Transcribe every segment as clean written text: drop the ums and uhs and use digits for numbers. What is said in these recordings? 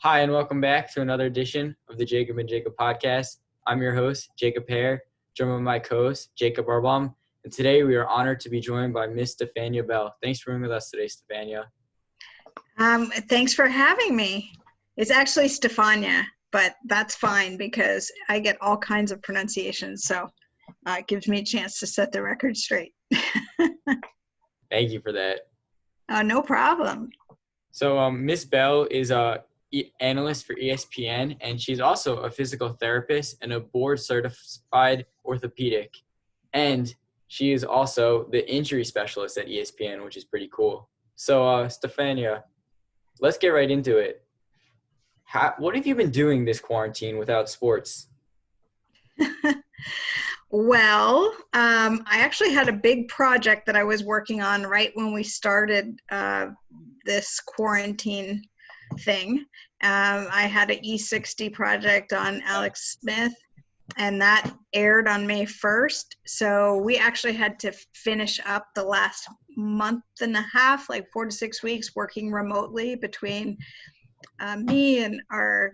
Hi, and welcome back to another edition of the Jacob and Jacob podcast. I'm your host, Jacob Hare, joined by my co-host, Jacob Arbom. And today we are honored to be joined by Miss Stephania Bell. Thanks for being with us today, Stephania. Thanks for having me. It's actually Stephania, but that's fine because I get all kinds of pronunciations. So it gives me a chance to set the record straight. Thank you for that. No problem. So Miss Bell is a analyst for ESPN, and she's also a physical therapist and a board-certified orthopedic. And she is also the injury specialist at ESPN, which is pretty cool. So, Stephania, let's get right into it. What have you been doing this quarantine without sports? Well, I actually had a big project that I was working on right when we started this quarantine thing. I had an E60 project on Alex Smith, and that aired on May 1st. So we actually had to finish up the last month and a half, like 4 to 6 weeks, working remotely between me and our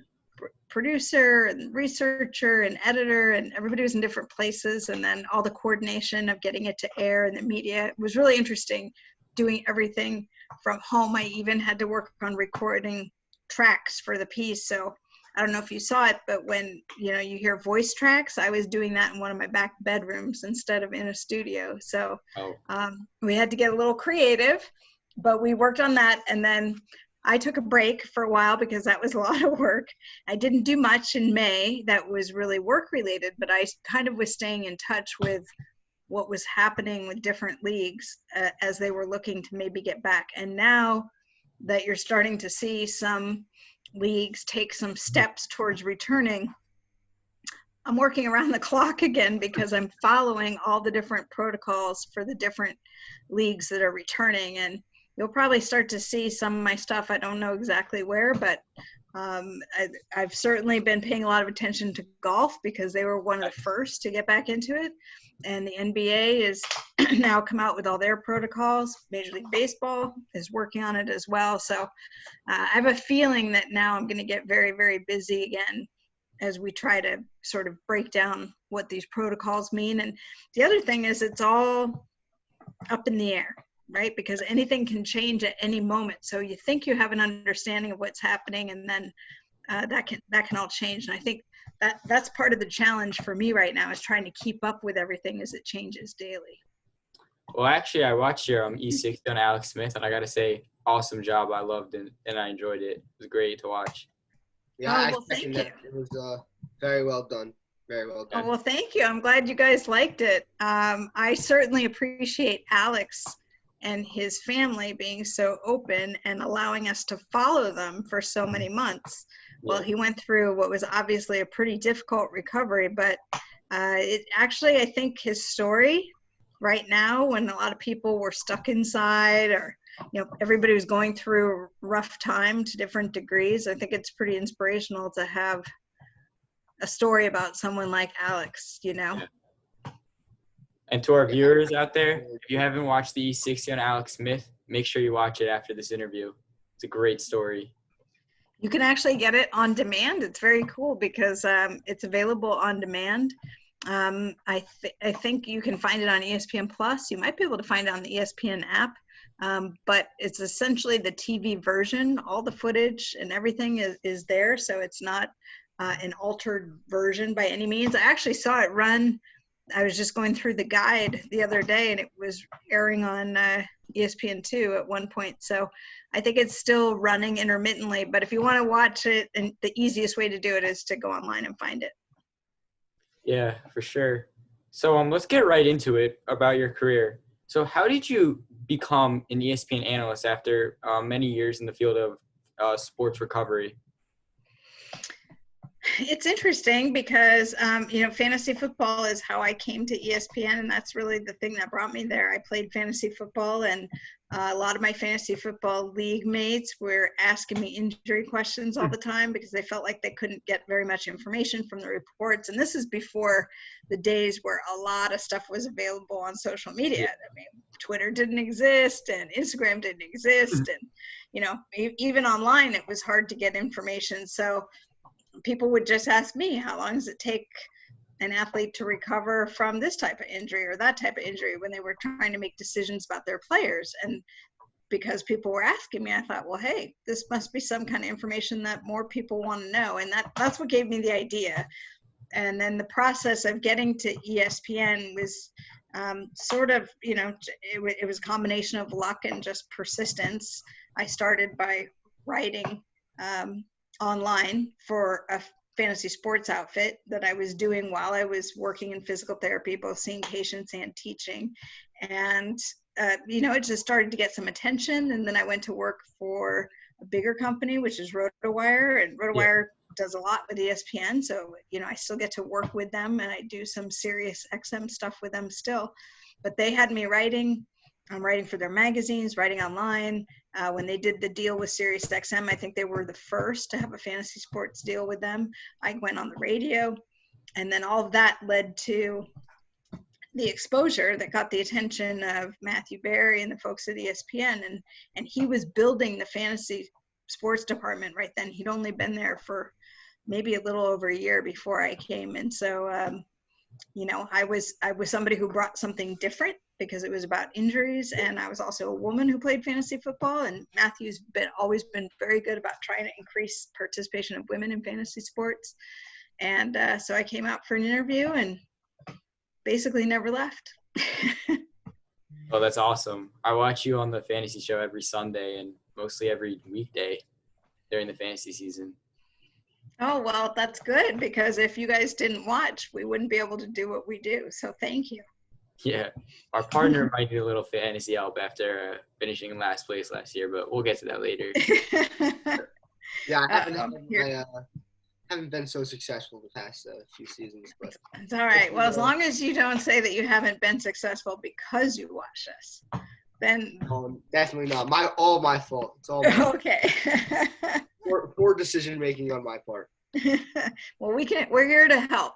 producer and researcher and editor, and everybody was in different places, and then all the coordination of getting it to air and the media. It was really interesting doing everything from home. I even had to work on recording tracks for the piece. So I don't know if you saw it, but when you hear voice tracks, I was doing that in one of my back bedrooms instead of in a studio. So we had to get a little creative, but we worked on that. And then I took a break for a while because that was a lot of work. I didn't do much in May that was really work related, but I kind of was staying in touch with what was happening with different leagues as they were looking to maybe get back. And now that you're starting to see some leagues take some steps towards returning, I'm working around the clock again because I'm following all the different protocols for the different leagues that are returning. And you'll probably start to see some of my stuff. I don't know exactly where, but I've certainly been paying a lot of attention to golf because they were one of the first to get back into it. And the NBA is now come out with all their protocols. Major League Baseball is working on it as well. So I have a feeling that now I'm going to get very, very busy again as we try to sort of break down what these protocols mean. And the other thing is it's all up in the air, right? Because anything can change at any moment. So you think you have an understanding of what's happening, and then that can all change. And I think that's part of the challenge for me right now is trying to keep up with everything as it changes daily. Well, actually, I watched your E60 on Alex Smith, and I got to say, awesome job. I loved it, and I enjoyed it. It was great to watch. Yeah, well, thank you. It was very well done. Very well done. Oh, well, thank you. I'm glad you guys liked it. I certainly appreciate Alex and his family being so open and allowing us to follow them for so many months. Well, he went through what was obviously a pretty difficult recovery, but it actually, I think his story right now, when a lot of people were stuck inside or, everybody was going through a rough time to different degrees, I think it's pretty inspirational to have a story about someone like Alex, Yeah. And to our viewers out there, if you haven't watched the E60 on Alex Smith, make sure you watch it after this interview. It's a great story. You can actually get it on demand. It's very cool because it's available on demand. I think you can find it on ESPN Plus. You might be able to find it on the ESPN app, but it's essentially the TV version. All the footage and everything is there, so it's not an altered version by any means. I actually saw it run. I was just going through the guide the other day, and it was airing on ESPN2 at one point. So I think it's still running intermittently. But if you want to watch it, and the easiest way to do it is to go online and find it. Yeah, for sure. So let's get right into it about your career. So how did you become an ESPN analyst after many years in the field of sports recovery? it's interesting because, fantasy football is how I came to ESPN, and that's really the thing that brought me there. I played fantasy football, and a lot of my fantasy football league mates were asking me injury questions all the time because they felt like they couldn't get very much information from the reports. And this is before the days where a lot of stuff was available on social media. I mean, Twitter didn't exist and Instagram didn't exist. And, even online, it was hard to get information. So people would just ask me, how long does it take an athlete to recover from this type of injury or that type of injury, when they were trying to make decisions about their players? And because people were asking me, I thought, well, hey, this must be some kind of information that more people want to know. And that's what gave me the idea. And then the process of getting to ESPN was sort of, it was a combination of luck and just persistence. I started by writing online for a fantasy sports outfit that I was doing while I was working in physical therapy, both seeing patients and teaching. And, it just started to get some attention. And then I went to work for a bigger company, which is RotoWire, and RotoWire does a lot with ESPN. So, I still get to work with them, and I do some serious XM stuff with them still. But they had me writing. I'm writing for their magazines, writing online. When they did the deal with SiriusXM, I think they were the first to have a fantasy sports deal with them. I went on the radio, and then all of that led to the exposure that got the attention of Matthew Berry and the folks at ESPN. And he was building the fantasy sports department right then. He'd only been there for maybe a little over a year before I came. And so, I was somebody who brought something different because it was about injuries, and I was also a woman who played fantasy football, and Matthew's always been very good about trying to increase participation of women in fantasy sports. And so I came out for an interview and basically never left. Oh, that's awesome. I watch you on the fantasy show every Sunday and mostly every weekday during the fantasy season. Oh, well, that's good, because if you guys didn't watch, we wouldn't be able to do what we do. So thank you. Yeah, our partner might need a little fantasy help after finishing in last place last year, but we'll get to that later. Yeah, I haven't been so successful the past few seasons. But it's all right. Well, as long as you don't say that you haven't been successful because you watch us, then definitely not. All my fault. It's all my fault. Okay. Poor decision making on my part. Well, we're here to help.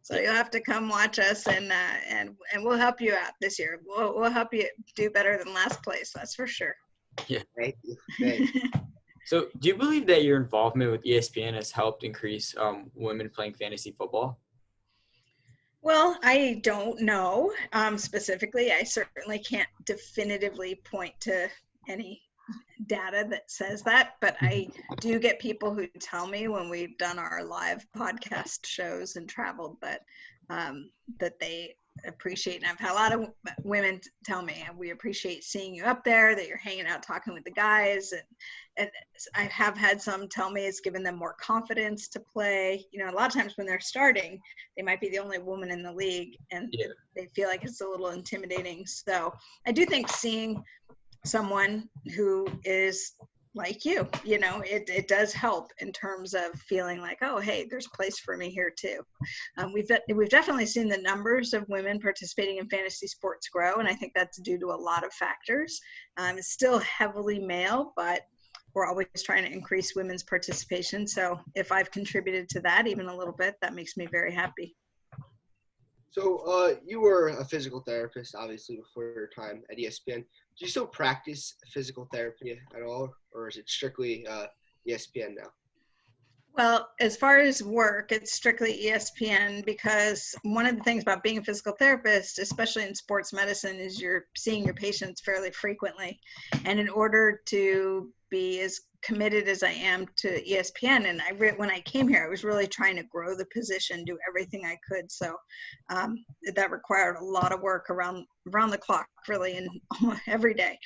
So you'll have to come watch us, and we'll help you out this year. We'll help you do better than last place. That's for sure. Yeah. Thank you. Thank you. So do you believe that your involvement with ESPN has helped increase women playing fantasy football? Well, I don't know specifically. I certainly can't definitively point to any data that says that, but I do get people who tell me when we've done our live podcast shows and traveled that they appreciate, and I've had a lot of women tell me, we appreciate seeing you up there, that you're hanging out talking with the guys, and I have had some tell me it's given them more confidence to play. A lot of times when they're starting, they might be the only woman in the league, and they feel like it's a little intimidating. So I do think seeing someone who is like you, it does help in terms of feeling like, oh, hey, there's a place for me here too. We've definitely seen the numbers of women participating in fantasy sports grow, and I think that's due to a lot of factors. It's still heavily male, but we're always trying to increase women's participation. So if I've contributed to that even a little bit, that makes me very happy. So you were a physical therapist, obviously, before your time at ESPN. Do you still practice physical therapy at all, or is it strictly ESPN now? Well, as far as work, it's strictly ESPN, because one of the things about being a physical therapist, especially in sports medicine, is you're seeing your patients fairly frequently. And in order to be as committed as I am to ESPN, and when I came here, I was really trying to grow the position, do everything I could. So that required a lot of work around the clock, really, and every day.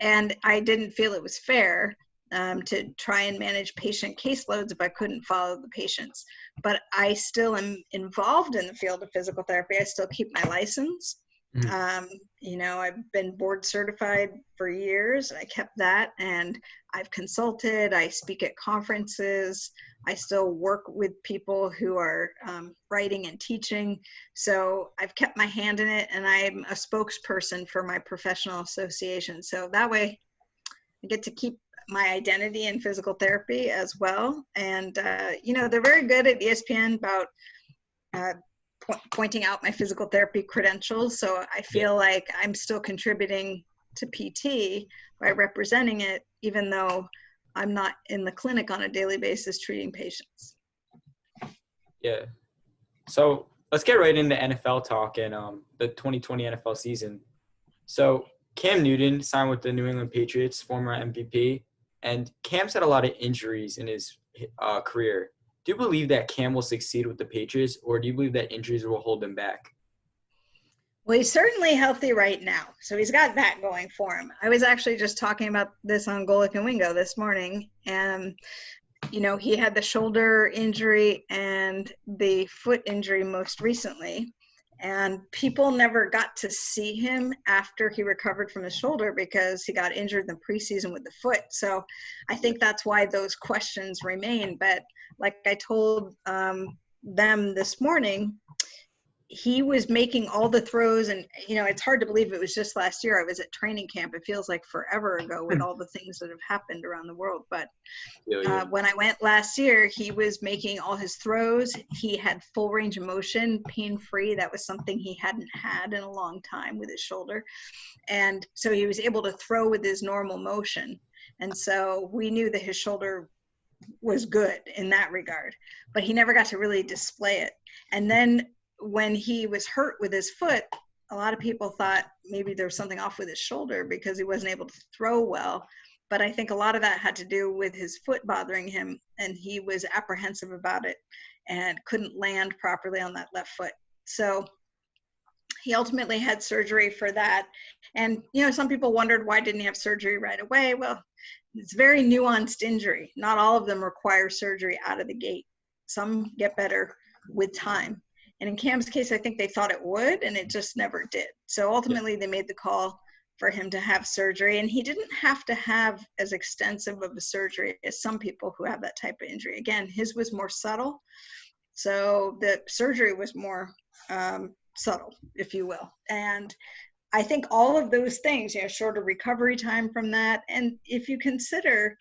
And I didn't feel it was fair to try and manage patient caseloads if I couldn't follow the patients. But I still am involved in the field of physical therapy. I still keep my license. Mhm. I've been board certified for years. I kept that, and I've consulted. I speak at conferences. I still work with people who are writing and teaching. So I've kept my hand in it, and I'm a spokesperson for my professional association. So that way I get to keep my identity in physical therapy as well. And, they're very good at ESPN about uh, pointing out my physical therapy credentials. So I Yeah. feel like I'm still contributing to PT by representing it, even though I'm not in the clinic on a daily basis treating patients. Yeah. So let's get right into NFL talk and the 2020 NFL season. So Cam Newton signed with the New England Patriots, former MVP, and Cam's had a lot of injuries in his career. Do you believe that Cam will succeed with the Patriots, or do you believe that injuries will hold him back? Well, he's certainly healthy right now, so he's got that going for him. I was actually just talking about this on Golic and Wingo this morning, and he had the shoulder injury and the foot injury most recently, and people never got to see him after he recovered from his shoulder because he got injured in the preseason with the foot. So I think that's why those questions remain. But like I told them this morning, he was making all the throws, and it's hard to believe it was just last year. I was at training camp. It feels like forever ago with all the things that have happened around the world. But when I went last year, he was making all his throws. He had full range of motion, pain-free. That was something he hadn't had in a long time with his shoulder. And so he was able to throw with his normal motion. And so we knew that his shoulder was good in that regard, but he never got to really display it. And then when he was hurt with his foot, a lot of people thought maybe there was something off with his shoulder because he wasn't able to throw well. But I think a lot of that had to do with his foot bothering him, and he was apprehensive about it and couldn't land properly on that left foot. So he ultimately had surgery for that. And, some people wondered, why didn't he have surgery right away? Well, it's a very nuanced injury. Not all of them require surgery out of the gate. Some get better with time. And in Cam's case, I think they thought it would, and it just never did. So ultimately, they made the call for him to have surgery. And he didn't have to have as extensive of a surgery as some people who have that type of injury. Again, his was more subtle. So the surgery was more subtle, if you will. And I think all of those things, shorter recovery time from that. And if you consider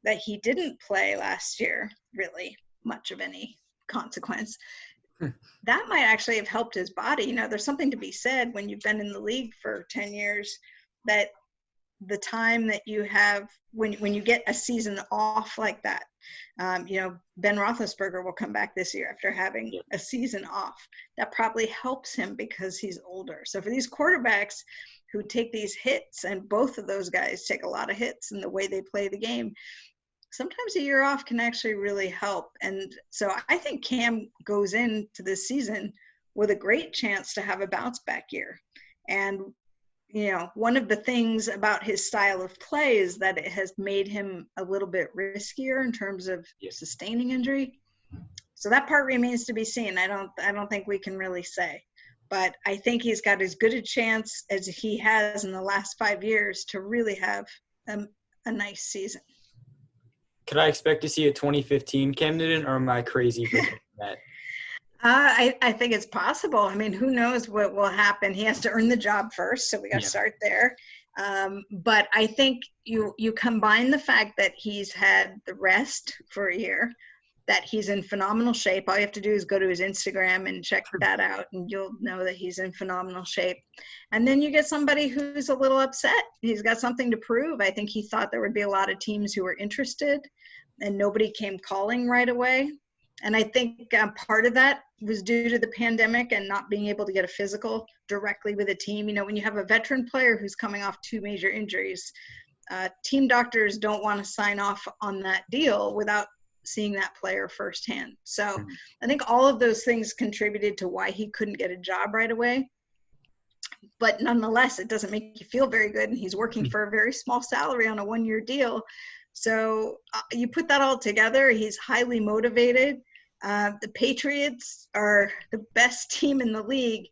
that he didn't play last year, really much of any consequence, that might actually have helped his body. There's something to be said when you've been in the league for 10 years that the time that you have when you get a season off like that, Ben Roethlisberger will come back this year after having a season off. That probably helps him because he's older. So for these quarterbacks who take these hits, and both of those guys take a lot of hits in the way they play the game, sometimes a year off can actually really help. And so I think Cam goes into this season with a great chance to have a bounce back year. And, one of the things about his style of play is that it has made him a little bit riskier in terms of sustaining injury. So that part remains to be seen. I don't think we can really say. But I think he's got as good a chance as he has in the last 5 years to really have a nice season. Could I expect to see a 2015 Cam Newton, or am I crazy for that? I think it's possible. I mean, who knows what will happen? He has to earn the job first, so we got to start there. But I think you combine the fact that he's had the rest for a year, that he's in phenomenal shape. All you have to do is go to his Instagram and check that out, and you'll know that he's in phenomenal shape. And then you get somebody who's a little upset. He's got something to prove. I think he thought there would be a lot of teams who were interested, and nobody came calling right away. And I think part of that was due to the pandemic and not being able to get a physical directly with a team. When you have a veteran player who's coming off 2 major injuries, team doctors don't want to sign off on that deal without seeing that player firsthand. So I think all of those things contributed to why he couldn't get a job right away. But nonetheless, it doesn't make you feel very good. And he's working for a very small salary on a 1-year deal. So you put that all together, he's highly motivated. The Patriots are the best team in the league.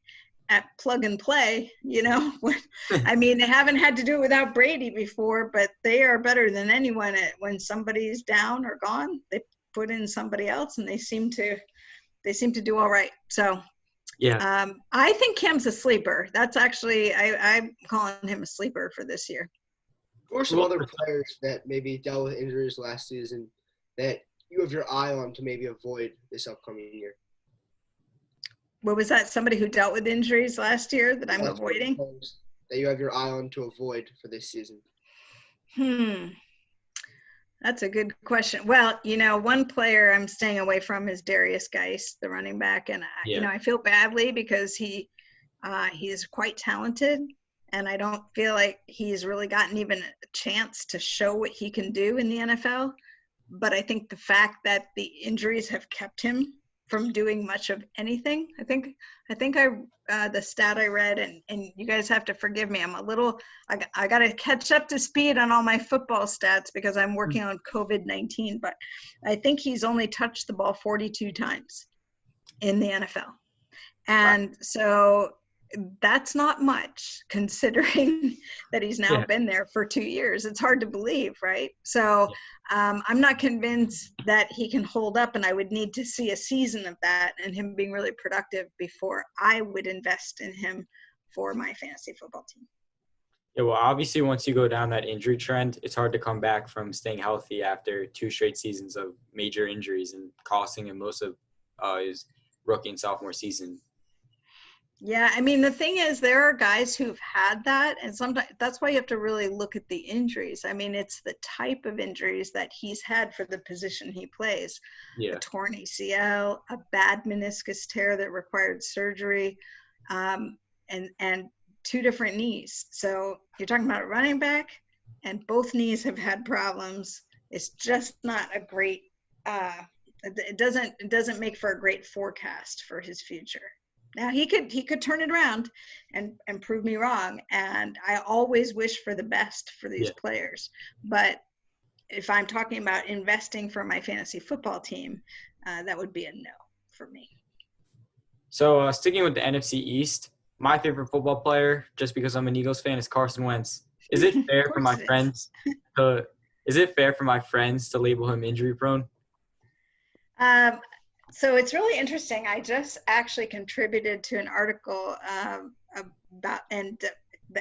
at plug and play, I mean, they haven't had to do it without Brady before, but they are better than anyone at when somebody's down or gone, they put in somebody else and they seem to do all right. So Yeah. I think Cam's a sleeper. That's actually, I'm calling him a sleeper for this year. Or some other players that maybe dealt with injuries last season that you have your eye on to maybe avoid this upcoming year? What was that? Somebody who dealt with injuries last year that I'm avoiding? That you have your eye on to avoid for this season? That's a good question. Well, one player I'm staying away from is Darius Geist, the running back. And, I feel badly because he is quite talented. And I don't feel like he's really gotten even a chance to show what he can do in the NFL. But I think the fact that the injuries have kept him from doing much of anything. I think the stat I read, and you guys have to forgive me. I got to catch up to speed on all my football stats because I'm working on COVID-19, but I think he's only touched the ball 42 times in the NFL. And so that's not much considering that he's now been there for 2 years. It's hard to believe, right? So I'm not convinced that he can hold up, and I would need to see a season of that and him being really productive before I would invest in him for my fantasy football team. Yeah, well, obviously once you go down that injury trend, it's hard to come back from staying healthy after 2 straight seasons of major injuries and costing him most of his rookie and sophomore season. Yeah, I mean, the thing is, there are guys who've had that, and sometimes that's why you have to really look at the injuries. I mean, it's the type of injuries that he's had for the position he plays. A torn ACL, a bad meniscus tear that required surgery, and 2 different knees. So you're talking about a running back, and both knees have had problems. It's just not a great it doesn't make for a great forecast for his future. Now he could turn it around and prove me wrong, and I always wish for the best for these players. But if I'm talking about investing for my fantasy football team, that would be a no for me. So sticking with the NFC East, my favorite football player, just because I'm an Eagles fan, is Carson Wentz. Is it fair for my friends to label him injury prone? So it's really interesting. I just actually contributed to an article about, and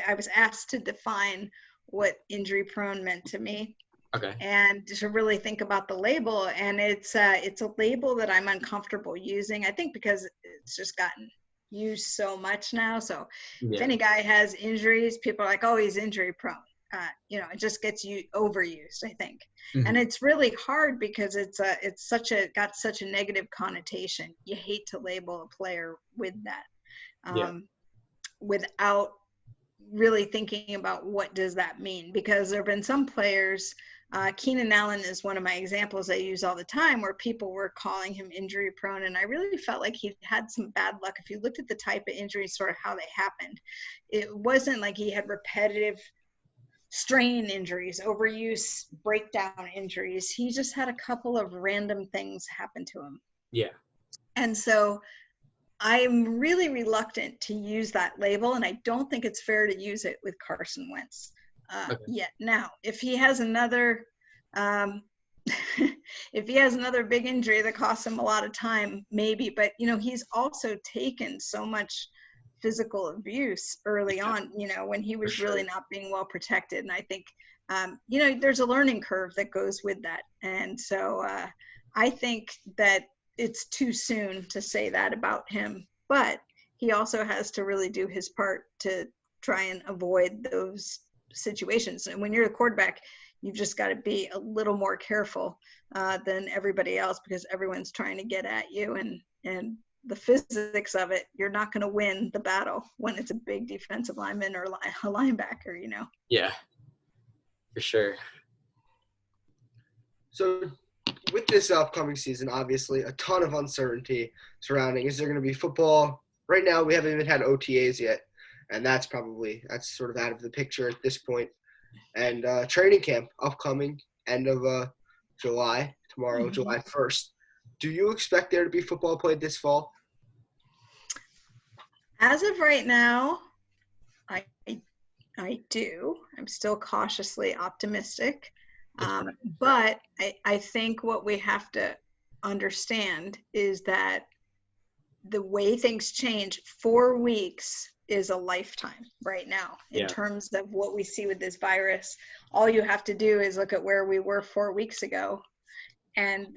I was asked to define what injury prone meant to me. Okay. And to really think about the label, and it's a label that I'm uncomfortable using. I think because it's just gotten used so much now. So if any guy has injuries, people are like, "Oh, he's injury prone." It just gets overused, I think. Mm-hmm. And it's really hard because it's got such a negative connotation. You hate to label a player with that without really thinking about what does that mean, because there have been some players, Keenan Allen is one of my examples I use all the time, where people were calling him injury prone, and I really felt like he had some bad luck. If you looked at the type of injuries, sort of how they happened, it wasn't like he had repetitive strain injuries, overuse, breakdown injuries. He just had a couple of random things happen to him. Yeah. And so I'm really reluctant to use that label, and I don't think it's fair to use it with Carson Wentz yet. Now, if he has another big injury that costs him a lot of time, maybe, but he's also taken so much physical abuse early on, when he was really not being well protected. And I think, there's a learning curve that goes with that. And so I think that it's too soon to say that about him, but he also has to really do his part to try and avoid those situations. And when you're a quarterback, you've just got to be a little more careful than everybody else, because everyone's trying to get at you, and the physics of it, you're not going to win the battle when it's a big defensive lineman or a linebacker, Yeah, for sure. So with this upcoming season, obviously a ton of uncertainty surrounding. Is there going to be football? Right now, we haven't even had OTAs yet, and that's sort of out of the picture at this point. And training camp upcoming end of July, tomorrow, July 1st. Do you expect there to be football played this fall? As of right now, I I do. I'm still cautiously optimistic. But I think what we have to understand is that the way things change, 4 weeks is a lifetime right now in terms of what we see with this virus. All you have to do is look at where we were 4 weeks ago and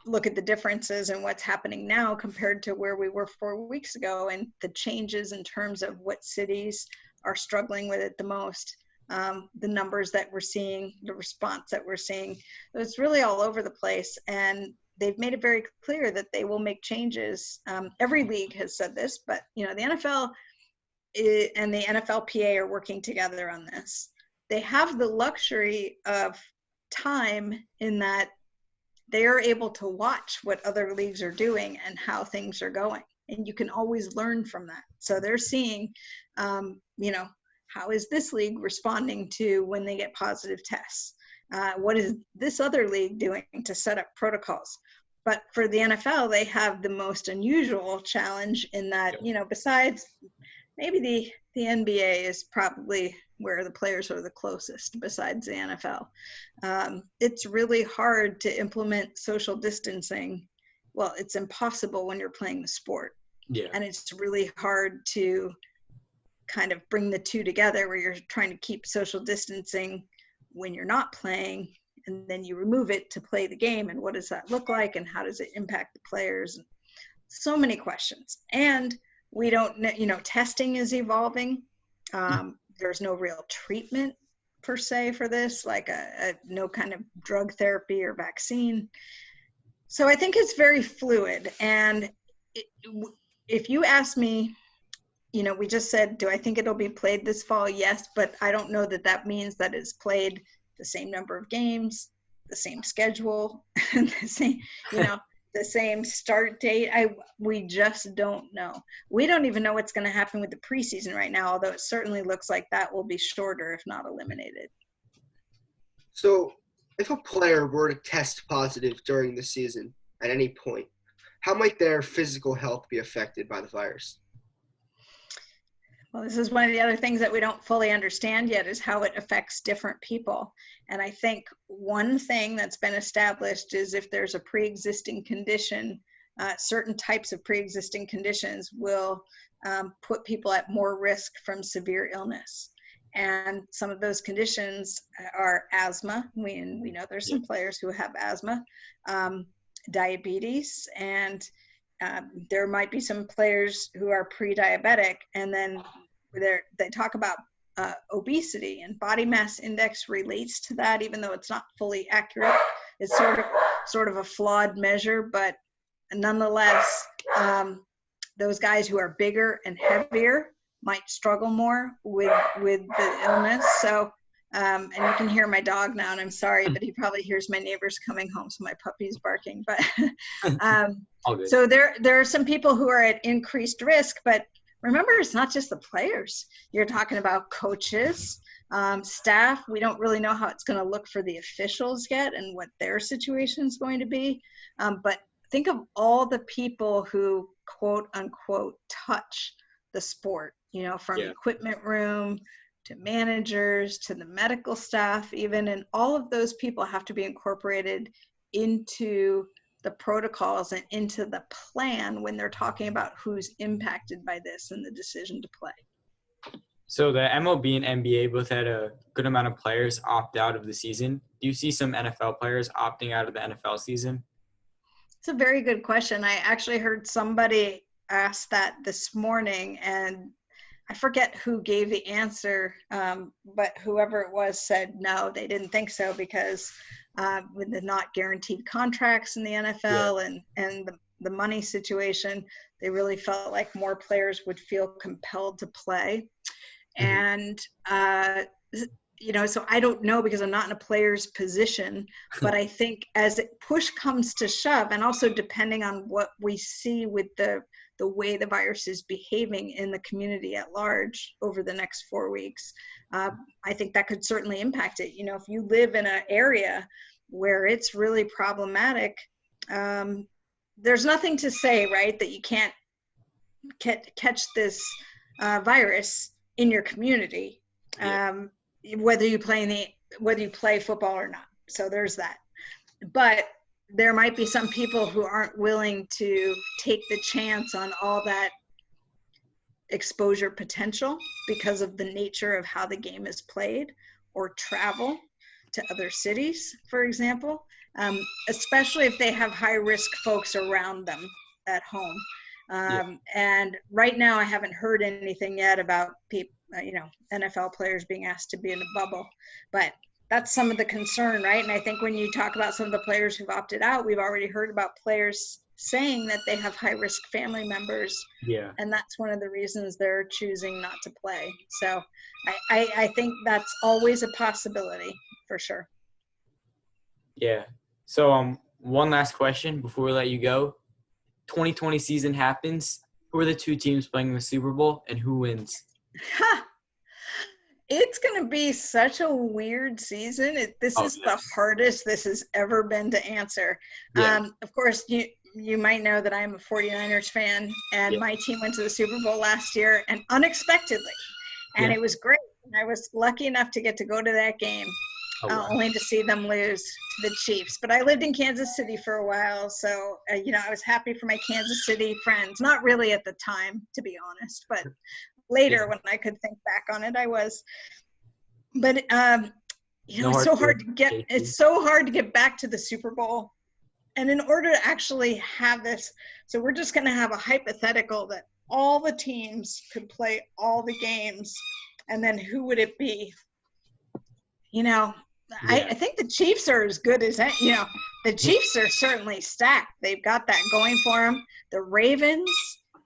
look at the differences in what's happening now compared to where we were 4 weeks ago, and the changes in terms of what cities are struggling with it the most, the numbers that we're seeing, the response that we're seeing. It's really all over the place, and they've made it very clear that they will make changes. Every league has said this, but the NFL and the NFLPA are working together on this. They have the luxury of time in that they are able to watch what other leagues are doing and how things are going. And you can always learn from that. So they're seeing, how is this league responding to when they get positive tests? What is this other league doing to set up protocols? But for the NFL, they have the most unusual challenge in that, besides maybe the NBA is probably where the players are the closest besides the NFL. It's really hard to implement social distancing. Well, it's impossible when you're playing the sport. Yeah. And it's really hard to kind of bring the two together where you're trying to keep social distancing when you're not playing, and then you remove it to play the game. And what does that look like? And how does it impact the players? So many questions. And we don't know, testing is evolving. There's no real treatment per se for this, like no kind of drug therapy or vaccine. So I think it's very fluid. And if you ask me, we just said, do I think it'll be played this fall? Yes, but I don't know that that means that it's played the same number of games, the same schedule, the same, the same start date. We just don't know. We don't even know what's going to happen with the preseason right now, although it certainly looks like that will be shorter, if not eliminated. So if a player were to test positive during the season at any point, how might their physical health be affected by the virus? Well, this is one of the other things that we don't fully understand yet, is how it affects different people. And I think one thing that's been established is if there's a pre-existing condition, certain types of pre-existing conditions will put people at more risk from severe illness. And some of those conditions are asthma. We know there's some players who have asthma, diabetes, and there might be some players who are pre-diabetic, and then they talk about obesity, and body mass index relates to that, even though it's not fully accurate. It's sort of a flawed measure, but nonetheless, those guys who are bigger and heavier might struggle more with the illness. So, and you can hear my dog now, and I'm sorry, but he probably hears my neighbors coming home, so my puppy's barking. But so there are some people who are at increased risk, but remember, it's not just the players. You're talking about coaches, staff. We don't really know how it's going to look for the officials yet and what their situation is going to be. But think of all the people who, quote unquote, touch the sport, from equipment room to managers to the medical staff even, and all of those people have to be incorporated into the protocols and into the plan when they're talking about who's impacted by this and the decision to play. So the MLB and NBA both had a good amount of players opt out of the season. Do you see some NFL players opting out of the NFL season? It's a very good question. I actually heard somebody ask that this morning, and I forget who gave the answer, but whoever it was said no, they didn't think so, because with the not guaranteed contracts in the NFL and the money situation, they really felt like more players would feel compelled to play. And, so I don't know, because I'm not in a player's position, but I think as push comes to shove, and also depending on what we see with the way the virus is behaving in the community at large over the next 4 weeks, I think that could certainly impact it. If you live in an area where it's really problematic, there's nothing to say, right, that you can't catch this virus in your community, whether you play football or not. So there's that. But there might be some people who aren't willing to take the chance on all that exposure potential because of the nature of how the game is played, or travel to other cities, for example, especially if they have high risk folks around them at home. And right now I haven't heard anything yet about people, NFL players being asked to be in a bubble, but that's some of the concern, right? And I think when you talk about some of the players who've opted out, we've already heard about players saying that they have high risk family members. Yeah. And that's one of the reasons they're choosing not to play. So I think that's always a possibility for sure. Yeah. So one last question before we let you go. 2020 season happens. Who are the two teams playing in the Super Bowl, and who wins? It's going to be such a weird season. This is the hardest this has ever been to answer. Yeah. Of course, you might know that I'm a 49ers fan, and my team went to the Super Bowl last year, and unexpectedly. And it was great. And I was lucky enough to get to go to that game, only to see them lose to the Chiefs. But I lived in Kansas City for a while, so, I was happy for my Kansas City friends. Not really at the time, to be honest, but later when I could think back on it, I was. But it's so hard to get back to the Super Bowl. And in order to actually have this, so we're just going to have a hypothetical that all the teams could play all the games, and then who would it be? I think the Chiefs are as good as the Chiefs are certainly stacked. They've got that going for them. The Ravens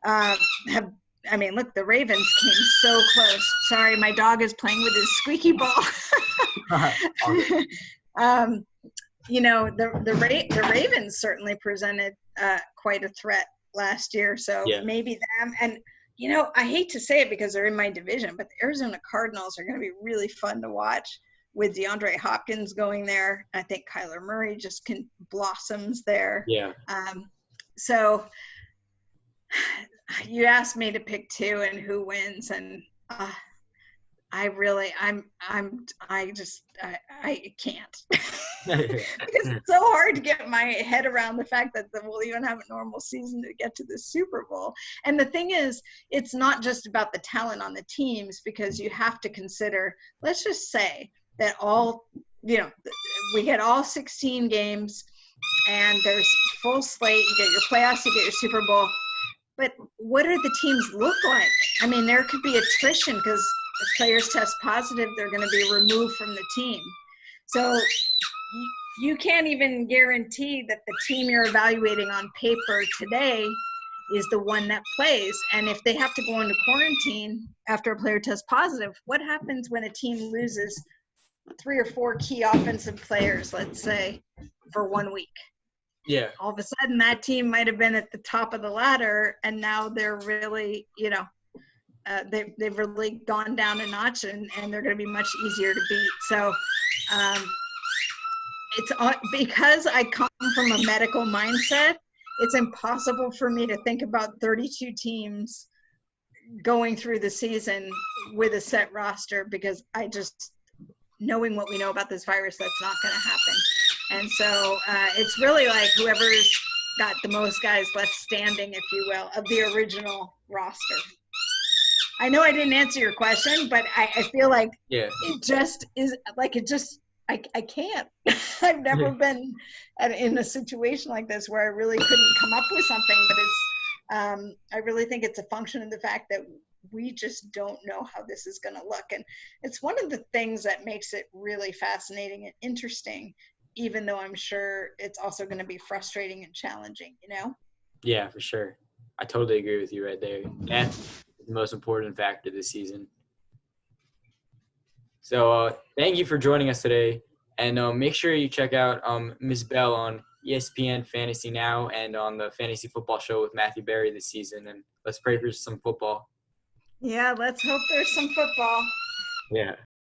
the Ravens came so close. Sorry, my dog is playing with his squeaky ball. The Ravens certainly presented quite a threat last year. So maybe them. And, I hate to say it because they're in my division, but the Arizona Cardinals are going to be really fun to watch with DeAndre Hopkins going there. I think Kyler Murray just blossoms there. Yeah. So you asked me to pick two and who wins, and I can't. Because it's so hard to get my head around the fact that we'll even have a normal season to get to the Super Bowl. And the thing is, it's not just about the talent on the teams, because you have to consider, let's just say that we get all 16 games and there's full slate, you get your playoffs, you get your Super Bowl. But what do the teams look like? I mean, there could be attrition because if players test positive, they're going to be removed from the team. So you can't even guarantee that the team you're evaluating on paper today is the one that plays. And if they have to go into quarantine after a player tests positive, what happens when a team loses 3 or 4 key offensive players, let's say, for 1 week? Yeah. All of a sudden, that team might have been at the top of the ladder, and now they're really, they've really gone down a notch, and they're going to be much easier to beat. So it's because I come from a medical mindset, it's impossible for me to think about 32 teams going through the season with a set roster, because knowing what we know about this virus, that's not going to happen. And so it's really like whoever's got the most guys left standing, if you will, of the original roster. I know I didn't answer your question, but I feel like it just is like I can't. I've never been in a situation like this where I really couldn't come up with something, but it's I really think it's a function of the fact that we just don't know how this is going to look. And it's one of the things that makes it really fascinating and interesting, even though I'm sure it's also going to be frustrating and challenging, Yeah, for sure. I totally agree with you right there. That's the most important factor this season. So thank you for joining us today. And make sure you check out Ms. Bell on ESPN Fantasy Now and on the Fantasy Football Show with Matthew Berry this season. And let's pray for some football. Yeah, let's hope there's some football. Yeah.